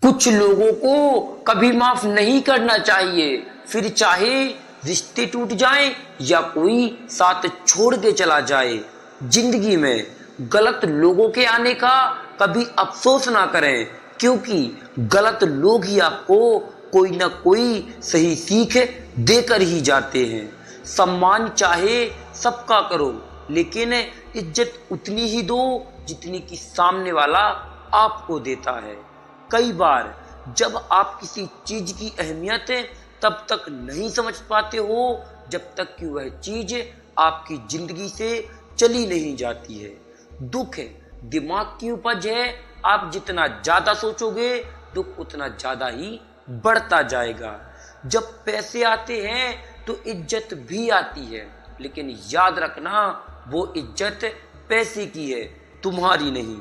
कुछ लोगों को कभी माफ नहीं करना चाहिए, फिर चाहे रिश्ते टूट जाएं या कोई साथ छोड़ के चला जाए। जिंदगी में गलत लोगों के आने का कभी अफसोस ना करें, क्योंकि गलत लोग ही आपको कोई ना कोई सही सीख देकर ही जाते हैं। सम्मान चाहे सबका करो, लेकिन इज्जत उतनी ही दो जितनी कि सामने वाला आपको देता है। कई बार जब आप किसी चीज की अहमियत तब तक नहीं समझ पाते हो जब तक कि वह चीज आपकी जिंदगी से चली नहीं जाती है। दुख दिमाग की उपज है, आप जितना ज्यादा सोचोगे दुख उतना ज्यादा ही बढ़ता जाएगा। जब पैसे आते हैं तो इज्जत भी आती है, लेकिन याद रखना वो इज्जत पैसे की है, तुम्हारी नहीं।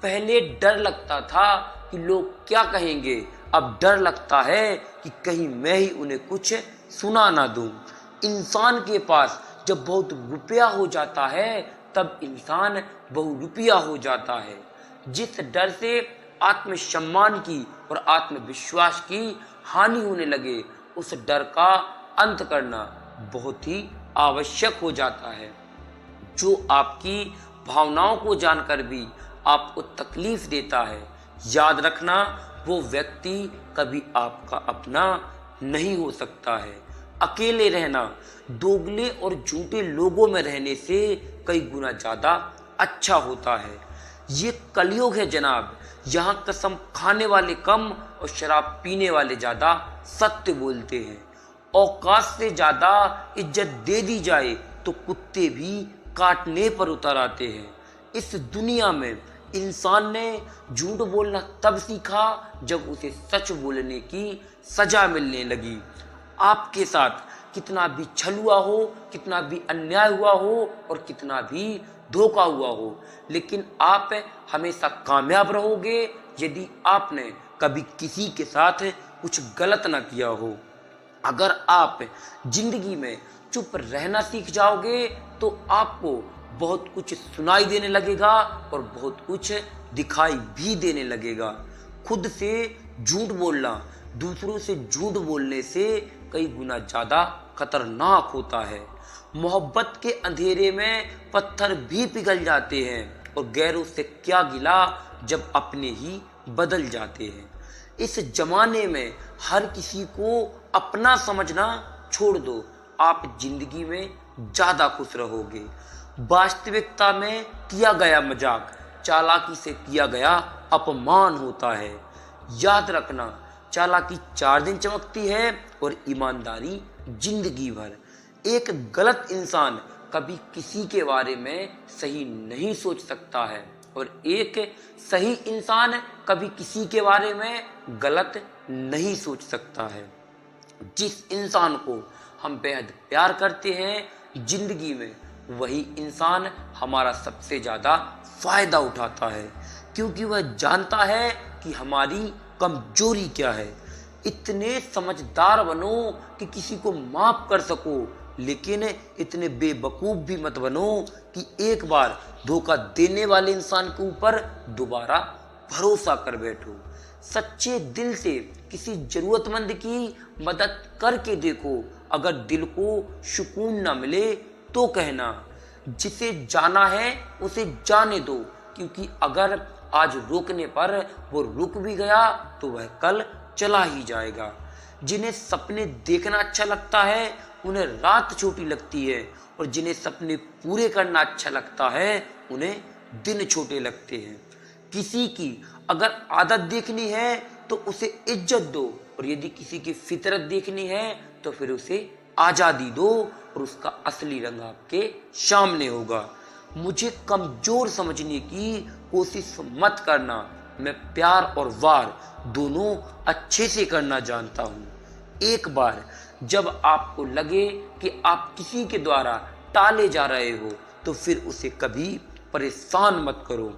पहले डर लगता था कि लोग क्या कहेंगे, अब डर लगता है कि कहीं मैं ही उन्हें कुछ सुना ना दूं। इंसान के पास जब बहुत रुपया हो जाता है तब इंसान बहुरुपया हो जाता है। जिस डर से आत्मसम्मान की और आत्मविश्वास की हानि होने लगे, उस डर का अंत करना बहुत ही आवश्यक हो जाता है। जो आपकी भावनाओं को जानकर भी आपको तकलीफ देता है, याद रखना वो व्यक्ति कभी आपका अपना नहीं हो सकता है। अकेले रहना दोगले और झूठे लोगों में रहने से कई गुना ज्यादा अच्छा होता है। ये कलयुग है जनाब, यहाँ कसम खाने वाले कम और शराब पीने वाले ज्यादा सत्य बोलते हैं। औकात से ज्यादा इज्जत दे दी जाए तो कुत्ते भी काटने पर उतर आते हैं। इस दुनिया में इंसान ने झूठ बोलना तब सीखा जब उसे सच बोलने की सजा मिलने लगी। आपके साथ कितना भी छलुआ हो, कितना भी अन्याय हुआ हो और कितना भी धोखा हुआ हो, लेकिन आप हमेशा कामयाब रहोगे यदि आपने कभी किसी के साथ कुछ गलत ना किया हो। अगर आप जिंदगी में चुप रहना सीख जाओगे तो आपको बहुत कुछ सुनाई देने लगेगा और बहुत कुछ दिखाई भी देने लगेगा। खुद से झूठ बोलना दूसरों से झूठ बोलने से कई गुना ज्यादा खतरनाक होता है। मोहब्बत के अंधेरे में पत्थर भी पिघल जाते हैं और गैरों से क्या गिला जब अपने ही बदल जाते हैं। इस जमाने में हर किसी को अपना समझना छोड़ दो, आप जिंदगी में ज्यादा खुश रहोगे। वास्तविकता में किया गया मजाक चालाकी से किया गया अपमान होता है। याद रखना, चालाकी 4 दिन चमकती है और ईमानदारी जिंदगी भर। एक गलत इंसान कभी किसी के बारे में सही नहीं सोच सकता है और एक सही इंसान कभी किसी के बारे में गलत नहीं सोच सकता है। जिस इंसान को हम बेहद प्यार करते हैं जिंदगी में, वही इंसान हमारा सबसे ज्यादा फायदा उठाता है, क्योंकि वह जानता है कि हमारी कमजोरी क्या है। इतने समझदार बनो कि किसी को माफ कर सको, लेकिन इतने बेवकूफ भी मत बनो कि एक बार धोखा देने वाले इंसान के ऊपर दोबारा भरोसा कर बैठो। सच्चे दिल से किसी जरूरतमंद की मदद करके देखो। अगर दिल को सुकून ना मिले तो कहना, जिसे जाना है उसे जाने दो, क्योंकि अगर आज रोकने पर वो रुक भी गया तो वह कल चला ही जाएगा। जिन्हें सपने देखना अच्छा लगता है उन्हें रात छोटी लगती है, और जिन्हें सपने पूरे करना अच्छा लगता है उन्हें दिन छोटे लगते हैं। किसी की अगर आदत देखनी है तो उसे इज्जत दो, और यदि किसी की फितरत देखनी है तो फिर उसे आजादी दो और उसका असली रंग आपके सामने होगा। मुझे कमजोर समझने की कोशिश मत करना, मैं प्यार और वार दोनों अच्छे से करना जानता हूँ। एक बार जब आपको लगे कि आप किसी के द्वारा टाले जा रहे हो तो फिर उसे कभी परेशान मत करो।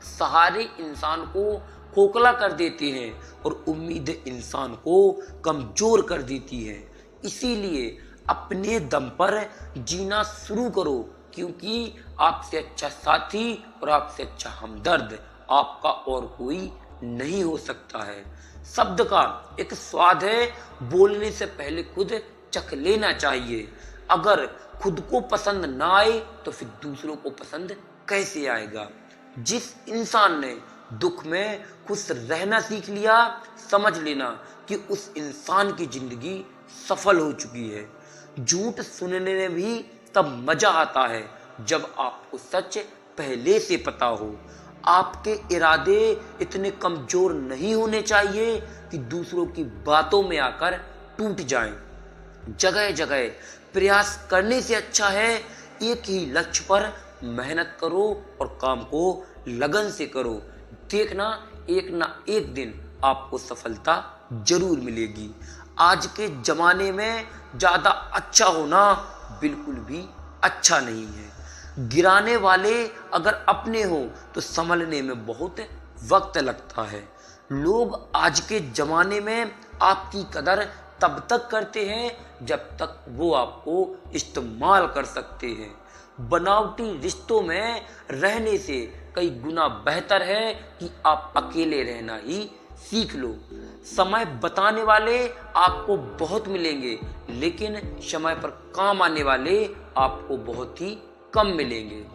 सहारे इंसान को खोखला कर देते हैं और उम्मीद इंसान को कमजोर कर देती है। इसीलिए अपने दम पर जीना शुरू करो, क्योंकि आपसे अच्छा साथी और आपसे अच्छा हमदर्द आपका और कोई नहीं हो सकता है। शब्द का एक स्वाद है, बोलने से पहले खुद चख लेना चाहिए। अगर खुद को पसंद ना आए तो फिर दूसरों को पसंद कैसे आएगा। जिस इंसान ने दुख में खुश रहना सीख लिया, समझ लेना कि उस इंसान की जिंदगी सफल हो चुकी है। झूठ सुनने में भी तब मजा आता है जब आपको सच पहले से पता हो। आपके इरादे इतने कमजोर नहीं होने चाहिए कि दूसरों की बातों में आकर टूट जाएं। जगह जगह प्रयास करने से अच्छा है एक ही लक्ष्य पर मेहनत करो और काम को लगन से करो। देखना एक ना एक दिन आपको सफलता जरूर मिलेगी। आज के जमाने में ज्यादा अच्छा होना बिल्कुल भी अच्छा नहीं है। गिराने वाले अगर अपने हो तो संभलने में बहुत वक्त लगता है। लोग आज के जमाने में आपकी कदर तब तक करते हैं जब तक वो आपको इस्तेमाल कर सकते हैं। बनावटी रिश्तों में रहने से कई गुना बेहतर है कि आप अकेले रहना ही सीख लो। समय बताने वाले आपको बहुत मिलेंगे, लेकिन समय पर काम आने वाले आपको बहुत ही कम मिलेंगे।